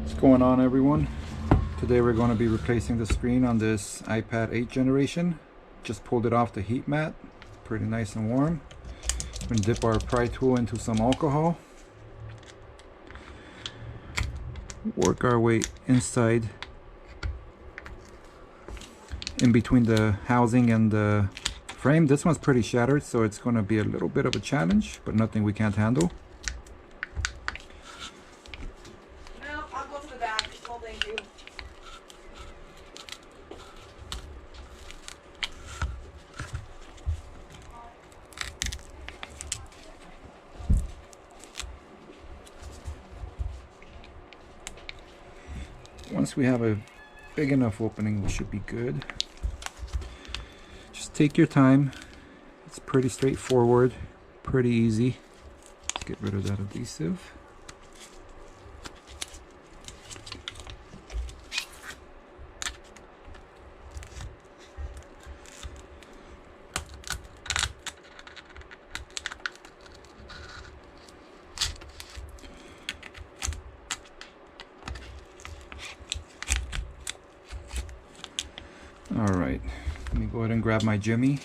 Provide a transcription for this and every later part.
What's going on, everyone? Today we're going to be replacing the screen on this iPad 8 generation. Just pulled it off the heat mat, pretty nice and warm. We're going to dip our pry tool into some alcohol, work our way inside in between the housing and the frame. This one's pretty shattered, so it's going to be a little bit of a challenge, but nothing we can't handle. No, I'll go to the back. Well, thank you. Once we have a big enough opening, we should be good. Just take your time. It's pretty straightforward, pretty easy. Let's get rid of that adhesive. Alright, let me go ahead and grab my jimmy.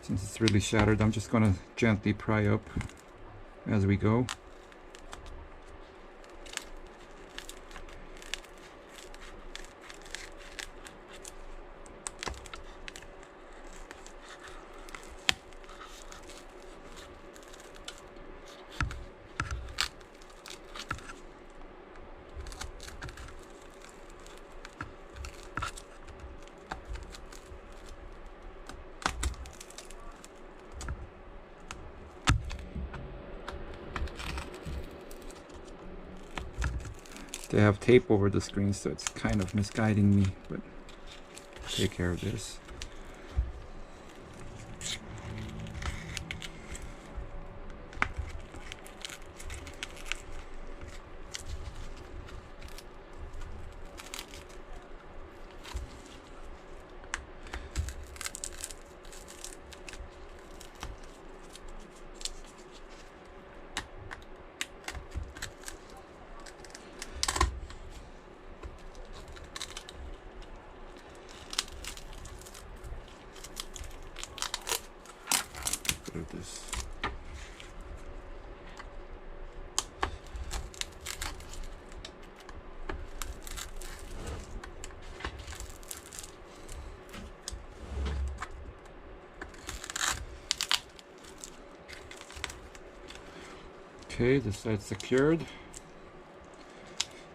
Since it's really shattered, I'm just going to gently pry up as we go. They have tape over the screen, so it's kind of misguiding me, but I'll take care of this. Of this. Okay, this side's secured.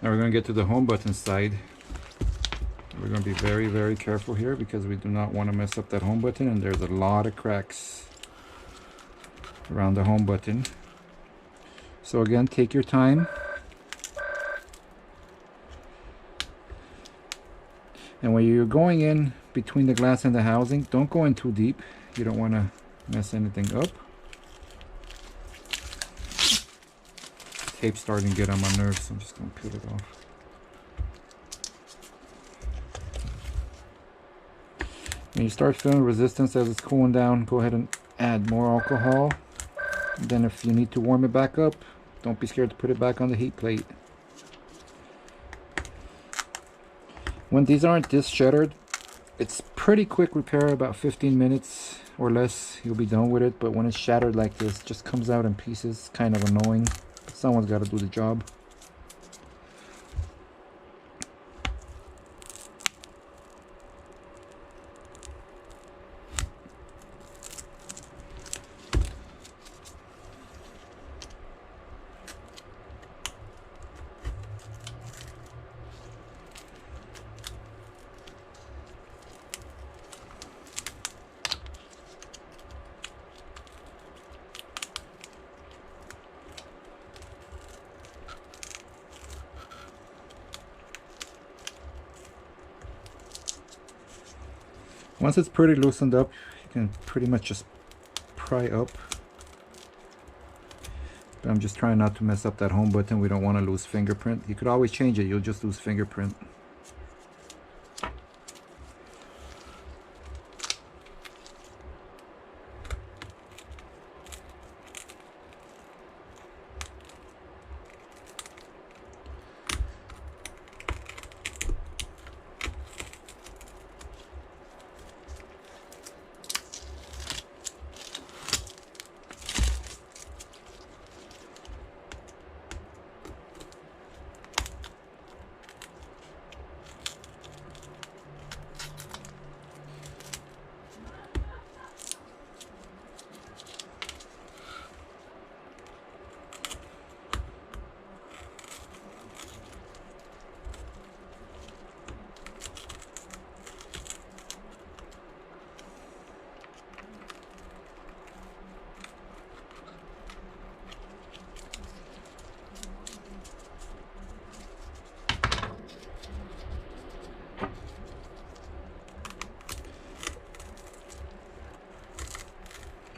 Now we're going to get to the home button side. We're going to be very, very careful here because we do not want to mess up that home button, and there's a lot of cracks around the home button. So again, take your time. And when you're going in between the glass and the housing, don't go in too deep. You don't want to mess anything up. Tape's starting to get on my nerves, so I'm just going to peel it off. When you start feeling resistance as it's cooling down, go ahead and add more alcohol. Then if you need to warm it back up, don't be scared to put it back on the heat plate. When these aren't this shattered, it's pretty quick repair, about 15 minutes or less, you'll be done with it. But when it's shattered like this, it just comes out in pieces, kind of annoying. But someone's got to do the job. Once it's pretty loosened up, you can pretty much just pry up. But I'm just trying not to mess up that home button. We don't want to lose fingerprint. You could always change it, you'll just lose fingerprint.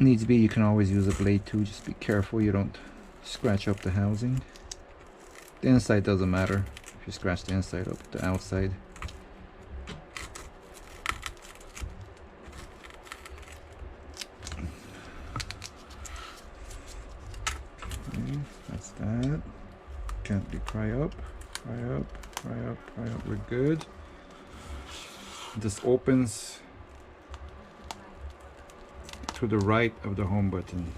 Needs be, you can always use a blade too. Just be careful you don't scratch up the housing. The inside doesn't matter if you scratch the inside up, the outside. Okay, that's that. Gently pry up, pry up, pry up, pry up. We're good. This opens to the right of the home button.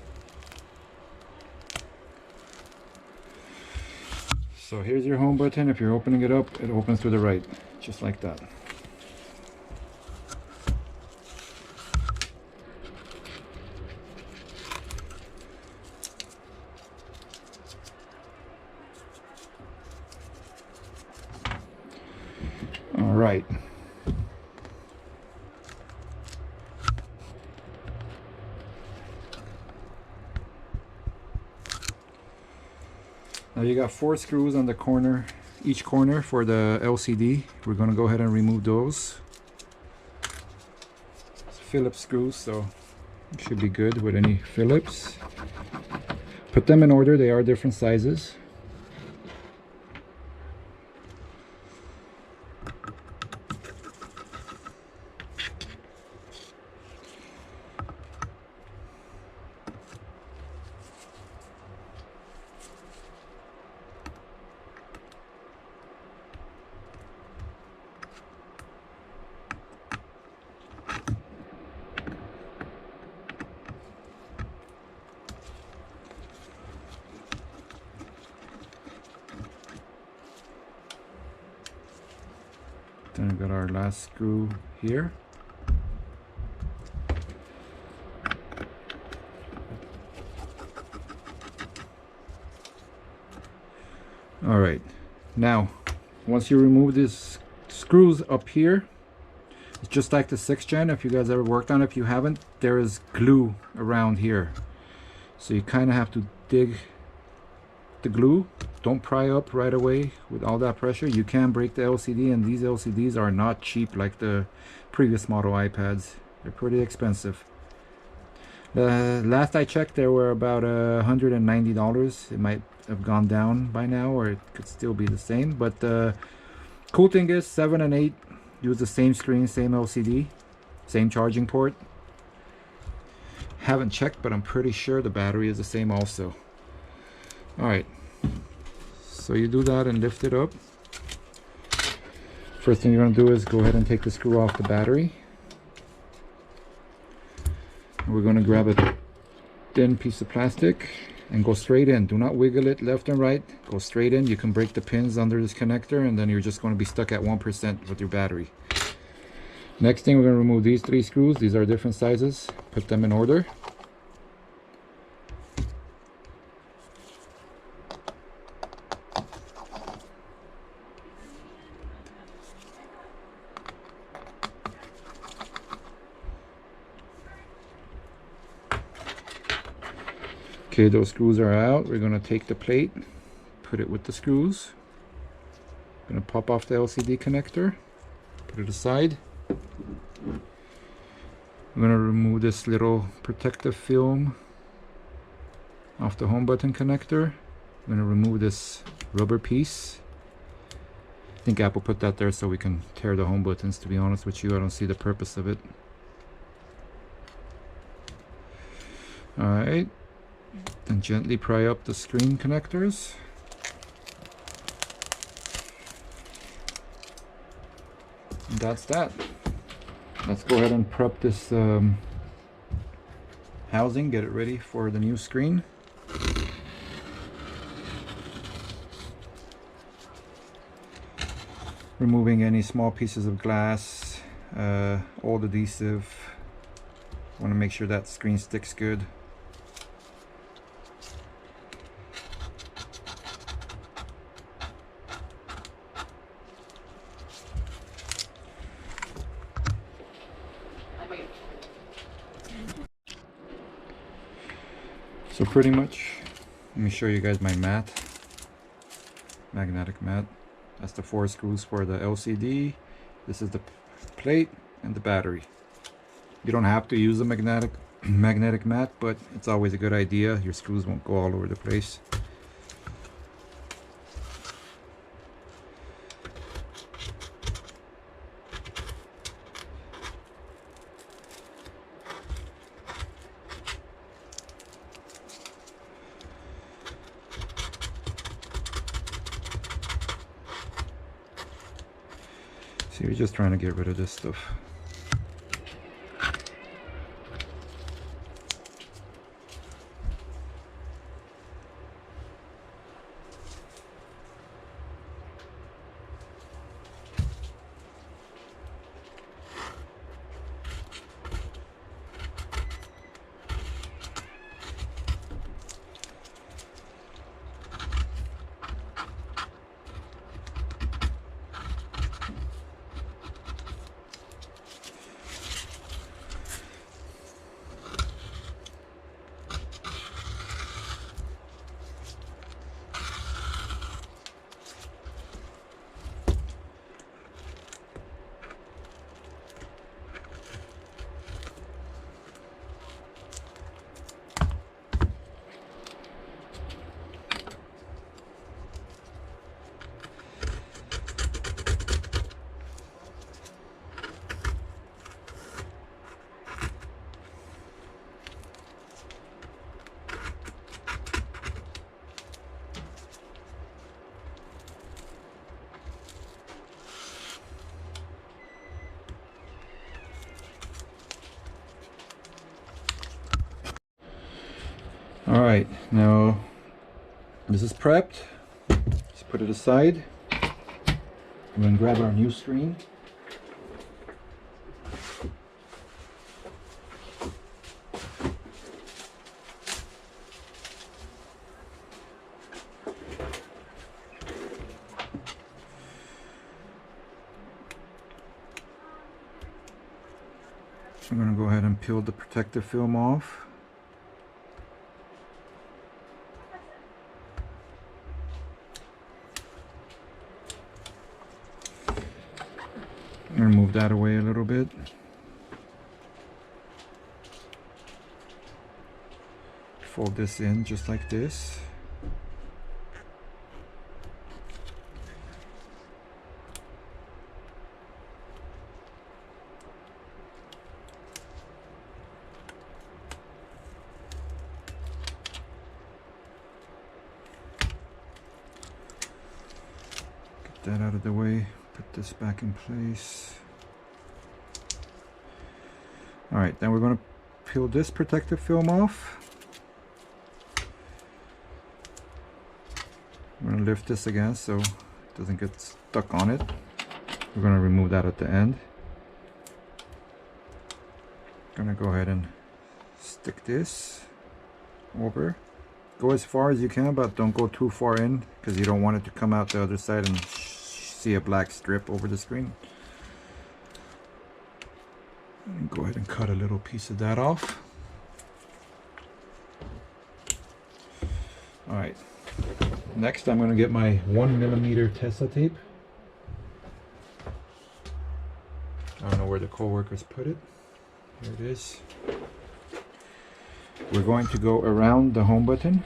So here's your home button. If you're opening it up, it opens to the right, just like that. All right. Now you got 4 screws on the corner, each corner for the LCD. We're going to go ahead and remove those. It's Phillips screws, so it should be good with any Phillips. Put them in order, they are different sizes. Then we've got our last screw here. All right, now once you remove these screws up here, it's just like the 6th gen. If you guys ever worked on it, if you haven't, there is glue around here, so you kind of have to dig the glue. Don't pry up right away with all that pressure. You can break the LCD, and these LCDs are not cheap like the previous model iPads. They're pretty expensive. Last I checked, they were about $190. It might have gone down by now, or it could still be the same. But the cool thing is 7 and 8 use the same screen, same LCD, same charging port. Haven't checked, but I'm pretty sure the battery is the same also. All right, so you do that and lift it up. First thing you're going to do is go ahead and take the screw off the battery. We're going to grab a thin piece of plastic and go straight in. Do not wiggle it left and right. Go straight in. You can break the pins under this connector, and then you're just going to be stuck at 1% with your battery. Next thing, we're going to remove these 3 screws. These are different sizes. Put them in order. Okay, those screws are out. We're going to take the plate, put it with the screws. Going to pop off the LCD connector, put it aside. I'm going to remove this little protective film off the home button connector. I'm going to remove this rubber piece. I think Apple put that there so we can tear the home buttons. To be honest with you, I don't see the purpose of it. Alright. And gently pry up the screen connectors. And that's that. Let's go ahead and prep this housing, get it ready for the new screen. Removing any small pieces of glass, old adhesive. Want to make sure that screen sticks good. So pretty much, let me show you guys my mat, magnetic mat. That's the 4 screws for the LCD. This is the plate and the battery. You don't have to use a magnetic magnetic mat, but it's always a good idea. Your screws won't go all over the place. So you're just trying to get rid of this stuff. All right, now this is prepped. Just put it aside. I'm going to grab our new screen. I'm going to go ahead and peel the protective film off. I'm going to move that away a little bit. Fold this in just like this. Get that out of the way. Put this back in place. All right, then we're going to peel this protective film off. I'm going to lift this again so it doesn't get stuck on it. We're going to remove that at the end. I'm going to go ahead and stick this over. Go as far as you can, but don't go too far in because you don't want it to come out the other side and see a black strip over the screen. And go ahead and cut a little piece of that off. All right, next I'm going to get my 1mm Tesa tape. I don't know where the co-workers put it. Here it is. We're going to go around the home button.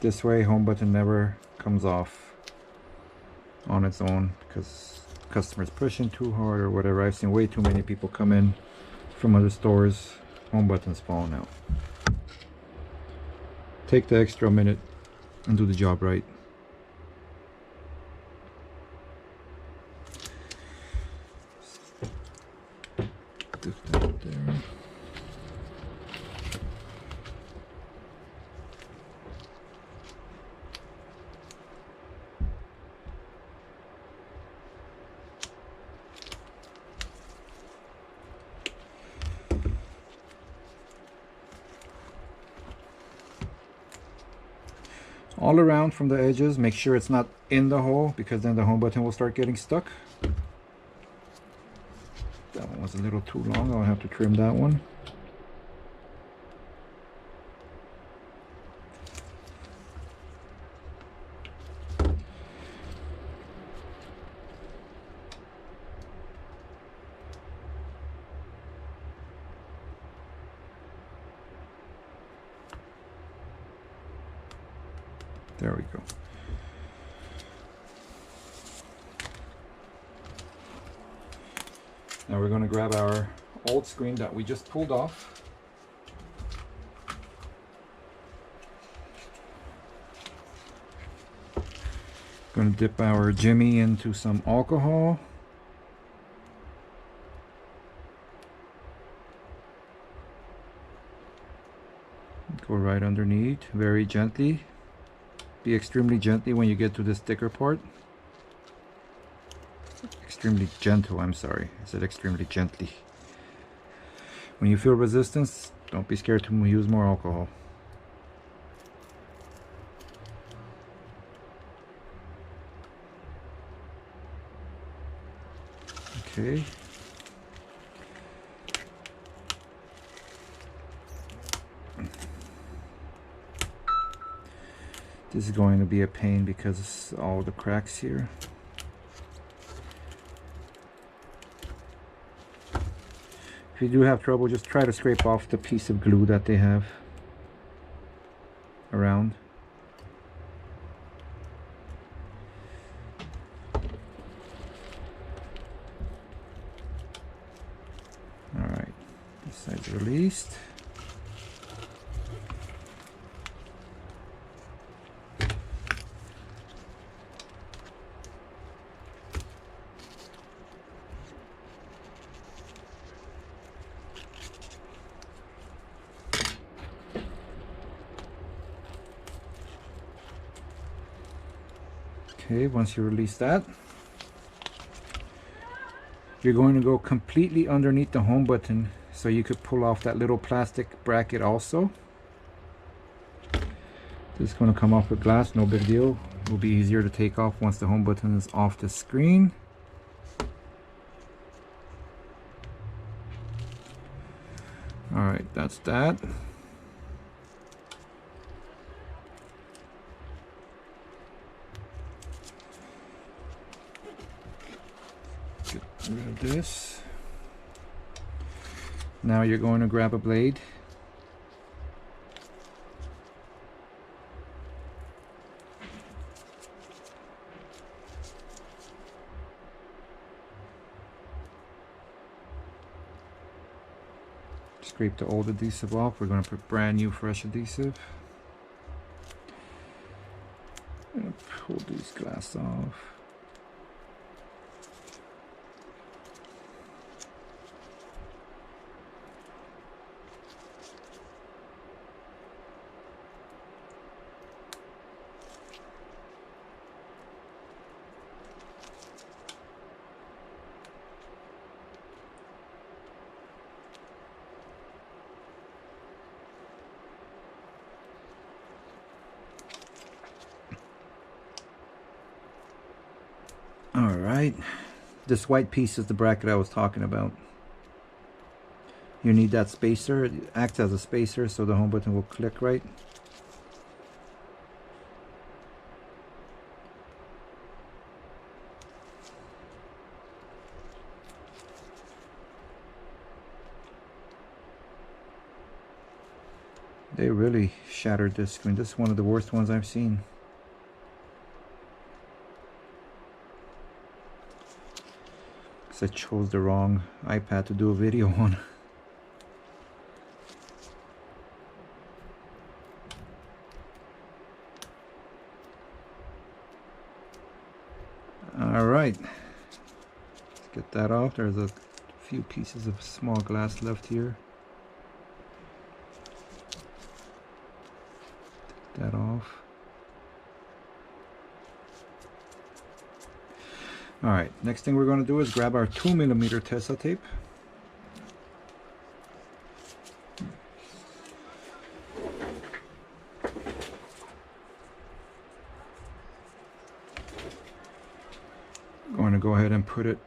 This way home button never comes off on its own because customers pushing too hard or whatever. I've seen way too many people come in from other stores, home buttons falling out. Take the extra minute and do the job right. Stick that there. All around from the edges, make sure it's not in the hole because then the home button will start getting stuck. That one was a little too long, I'll have to trim that one. There we go. Now we're going to grab our old screen that we just pulled off. Going to dip our Jimmy into some alcohol. Go right underneath, very gently. Be extremely gently when you get to the sticker part. Extremely gentle, I'm sorry. I said extremely gently. When you feel resistance, don't be scared to use more alcohol. Okay. This is going to be a pain because all the cracks here. If you do have trouble, just try to scrape off the piece of glue that they have around. Alright, this side's released. Okay, once you release that, you're going to go completely underneath the home button so you could pull off that little plastic bracket also. This is going to come off with glass, no big deal. It will be easier to take off once the home button is off the screen. Alright, that's that. Get rid of this. Now you're going to grab a blade. Scrape the old adhesive off. We're going to put brand new fresh adhesive. I'm going to pull these glass off. Alright, this white piece is the bracket I was talking about. You need that spacer. It acts as a spacer so the home button will click right. They really shattered this screen. This is one of the worst ones I've seen. I chose the wrong iPad to do a video on. Alright, let's get that off. There's a few pieces of small glass left here. Take that off. Alright, next thing we're going to do is grab our 2mm Tesa tape. Going to go ahead and put it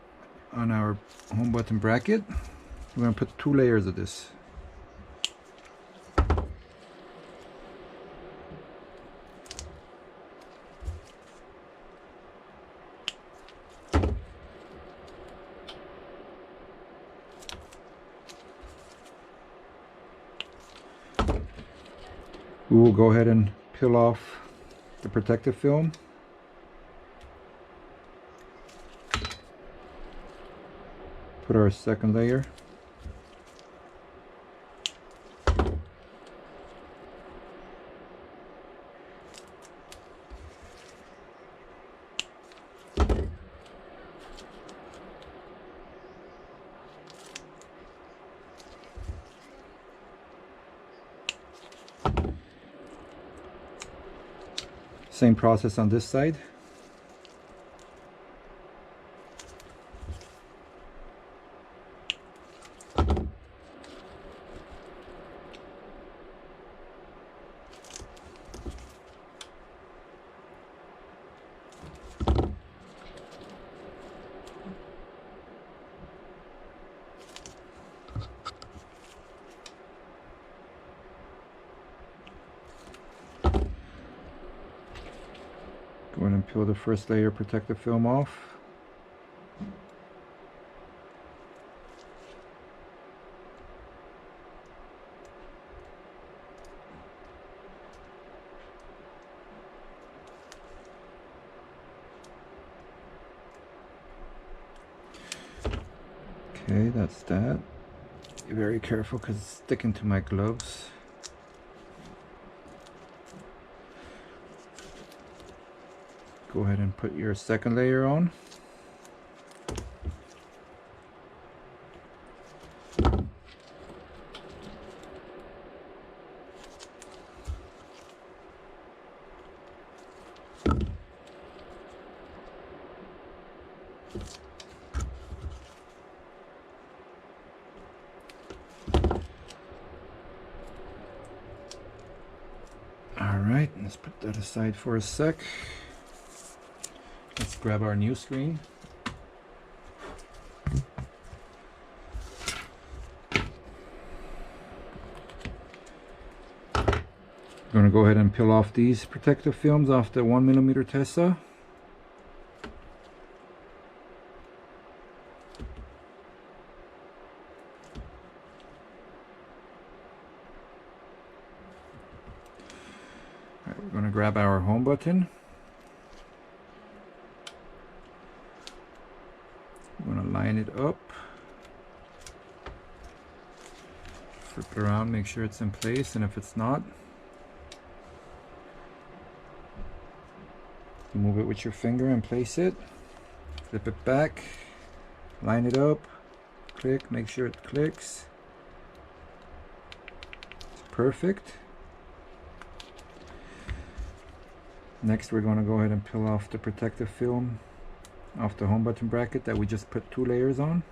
on our home button bracket. We're going to put 2 layers of this. We will go ahead and peel off the protective film. Put our second layer. Same process on this side. Go ahead and peel the first layer of protective film off. Okay, that's that. Be very careful because it's sticking to my gloves. Go ahead and put your second layer on. All right, let's put that aside for a sec. Let's grab our new screen. I'm going to go ahead and peel off these protective films off the 1mm Tesa. Alright, we're going to grab our home button. I'm going to line it up. Flip it around, make sure it's in place, and if it's not, move it with your finger and place it. Flip it back, line it up, click, make sure it clicks. It's perfect. Next, we're going to go ahead and peel off the protective film off the home button bracket that we just put 2 layers on.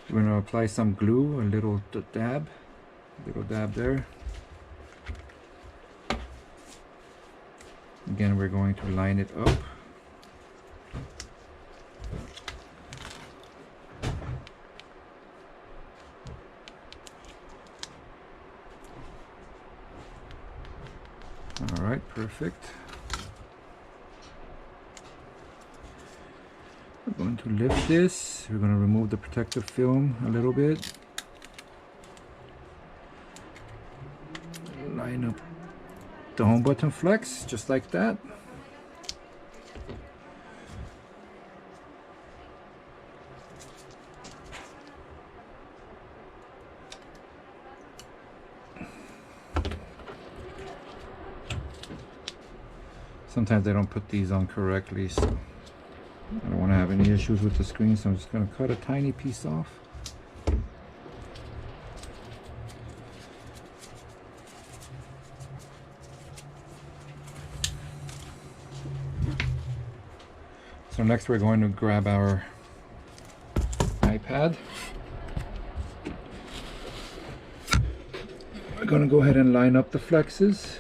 We're going to apply some glue, a little dab there. Again, we're going to line it up. All right, perfect. We're going to lift this. We're going to remove the protective film a little bit. Line up the home button flex just like that. Sometimes they don't put these on correctly, so I don't want to have any issues with the screen, so I'm just going to cut a tiny piece off. So next we're going to grab our iPad. We're going to go ahead and line up the flexes.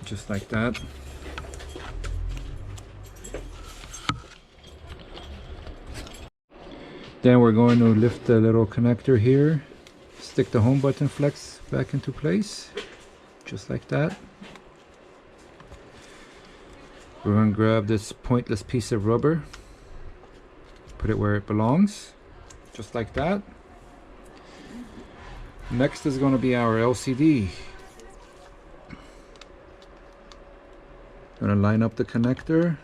Just like that. Then we're going to lift the little connector here, stick the home button flex back into place, just like that. We're going to grab this pointless piece of rubber, put it where it belongs, just like that. Next is going to be our LCD. Going to line up the connector.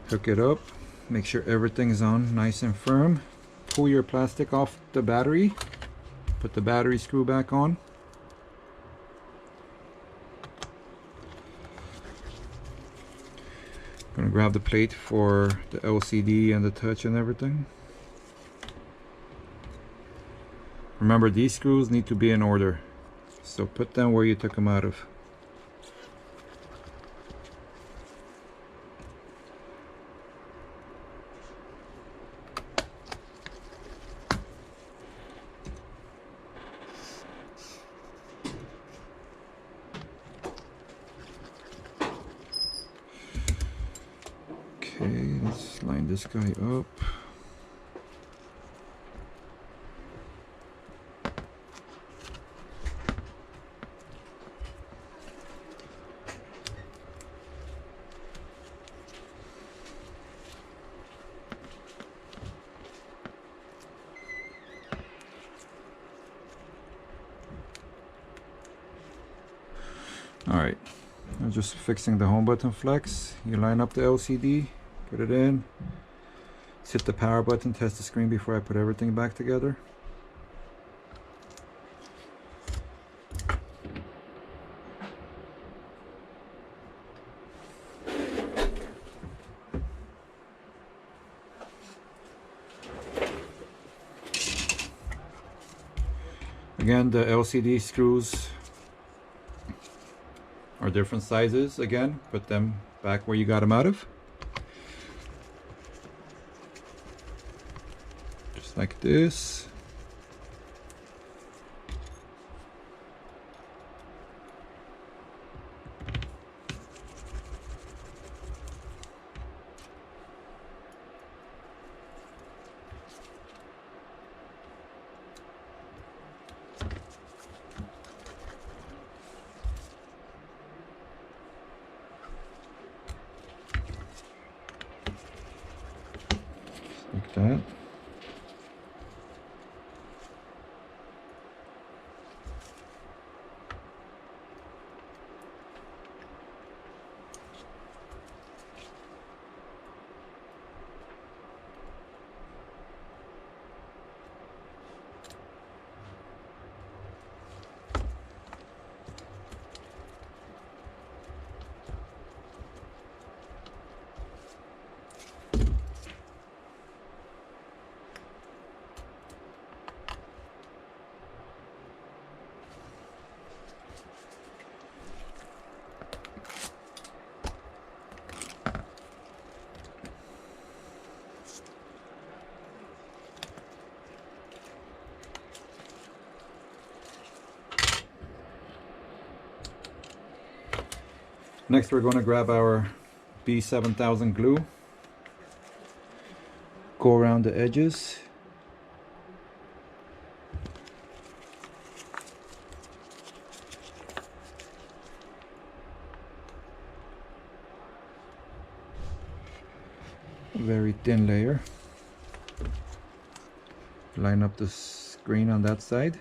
Hook it up, make sure everything's on nice and firm. Pull your plastic off the battery, put the battery screw back on. Gonna grab the plate for the LCD and the touch and everything. Remember, these screws need to be in order, so put them where you took them out of. Okay, let's line this guy up. Alright, I'm just fixing the home button flex. You line up the LCD, put it in, hit the power button, test the screen before I put everything back together. Again, the LCD screws are different sizes. Again, put them back where you got them out of. Just like this. Like that. Next, we're going to grab our B7000 glue, go around the edges, very thin layer, line up the screen on that side,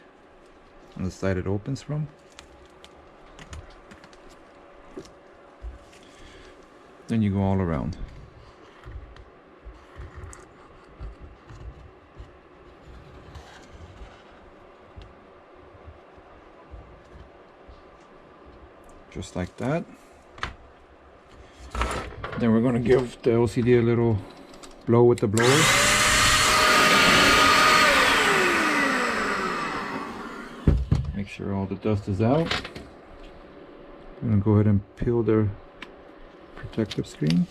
on the side it opens from. Then you go all around. Just like that. Then we're going to give the LCD a little blow with the blower. Make sure all the dust is out. I'm gonna go ahead and peel the protective screen.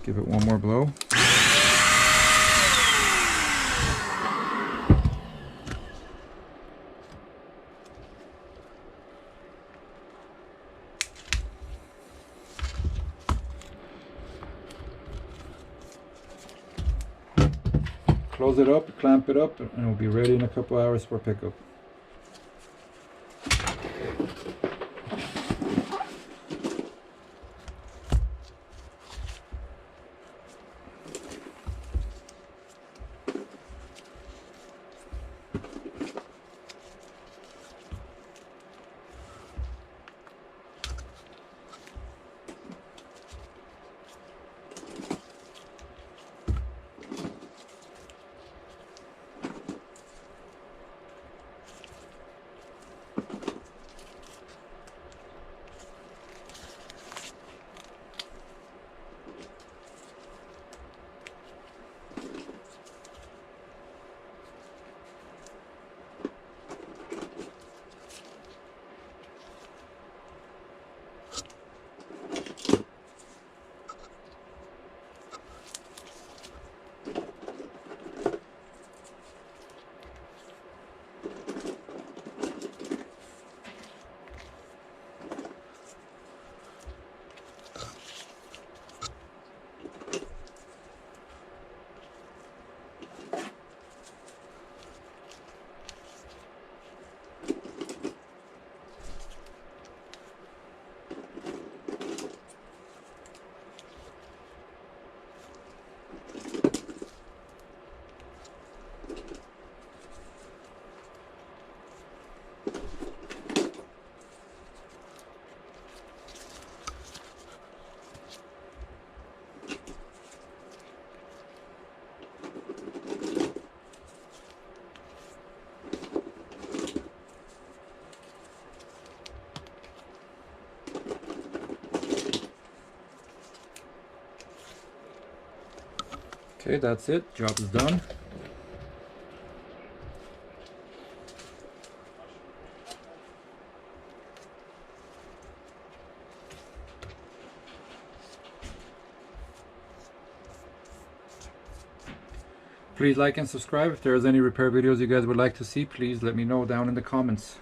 Give it one more blow. Close it up, clamp it up, and it'll be ready in a couple hours for pickup. Okay, that's it. Job is done. Please like and subscribe. If there's any repair videos you guys would like to see, please let me know down in the comments.